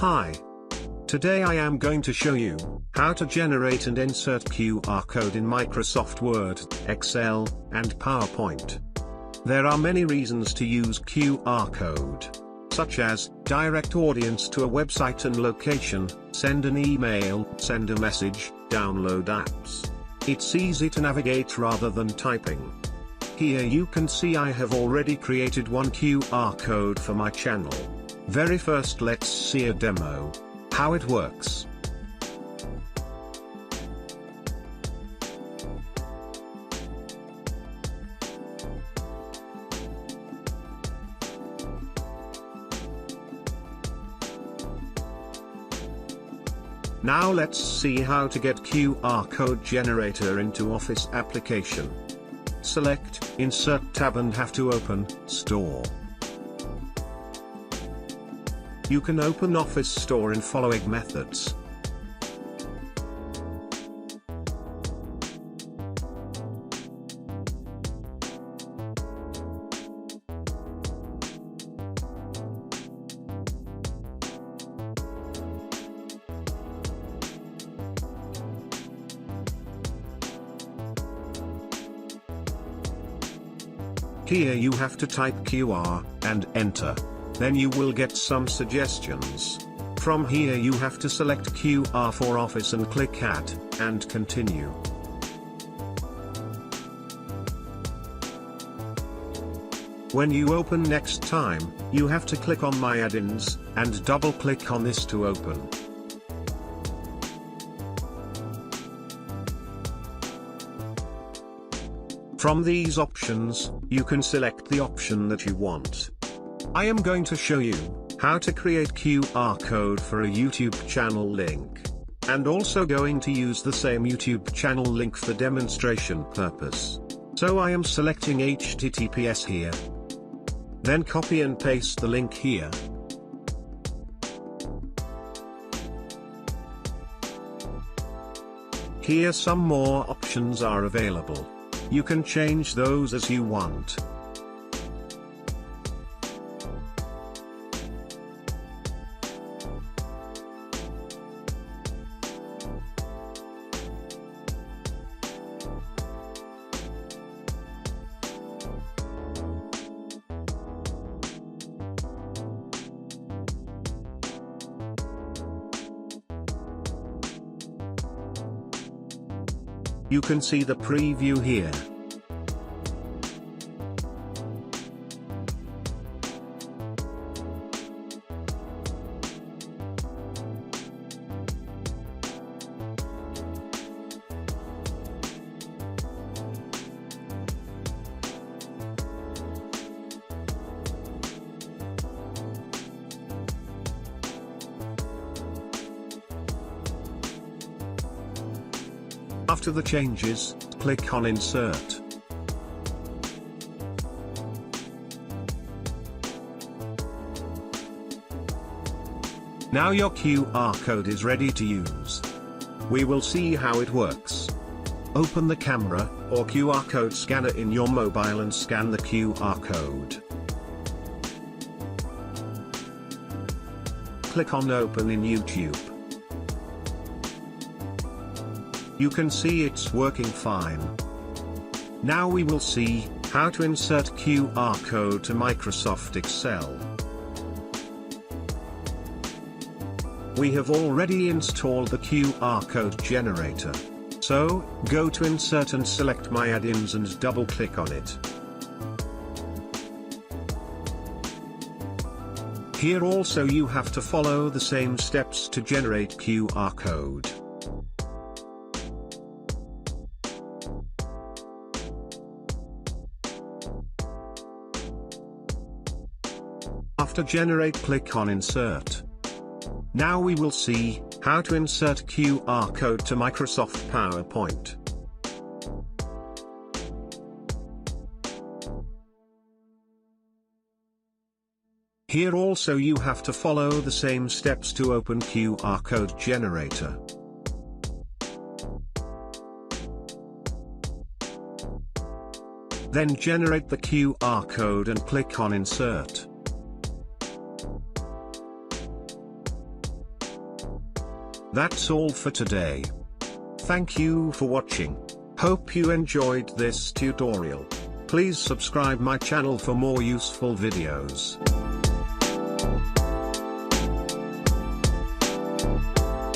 Hi. Today I am going to show you how to generate and insert QR code in Microsoft Word, Excel, and PowerPoint. There are many reasons to use QR code, such as direct audience to a website and location, send an email, send a message, download apps. It's easy to navigate rather than typing. Here you can see I have already created one QR code for my channel. Very first let's see a demo. How it works. Now let's see how to get QR code generator into Office application. Select Insert tab and have to open Store. You can open Office Store in following methods. Here you have to type QR and enter. Then you will get some suggestions. From here you have to select QR for Office and click Add, and continue. When you open next time, you have to click on My Add-ins, and double click on this to open. From these options, you can select the option that you want. I am going to show you how to create QR code for a YouTube channel link, and also going to use the same YouTube channel link for demonstration purpose. So I am selecting HTTPS here. Then copy and paste the link here. Here some more options are available. You can change those as you want. You can see the preview here. After the changes, click on Insert. Now your QR code is ready to use. We will see how it works. Open the camera, or QR code scanner in your mobile and scan the QR code. Click on Open in YouTube. You can see it's working fine. Now we will see how to insert QR code to Microsoft Excel. We have already installed the QR code generator. So, go to Insert and select My Add-ins and double click on it. Here also you have to follow the same steps to generate QR code. After generate, click on Insert. Now we will see how to insert QR code to Microsoft PowerPoint. Here also you have to follow the same steps to open QR code generator. Then generate the QR code and click on Insert. That's all for today. Thank you for watching. Hope you enjoyed this tutorial. Please subscribe my channel for more useful videos.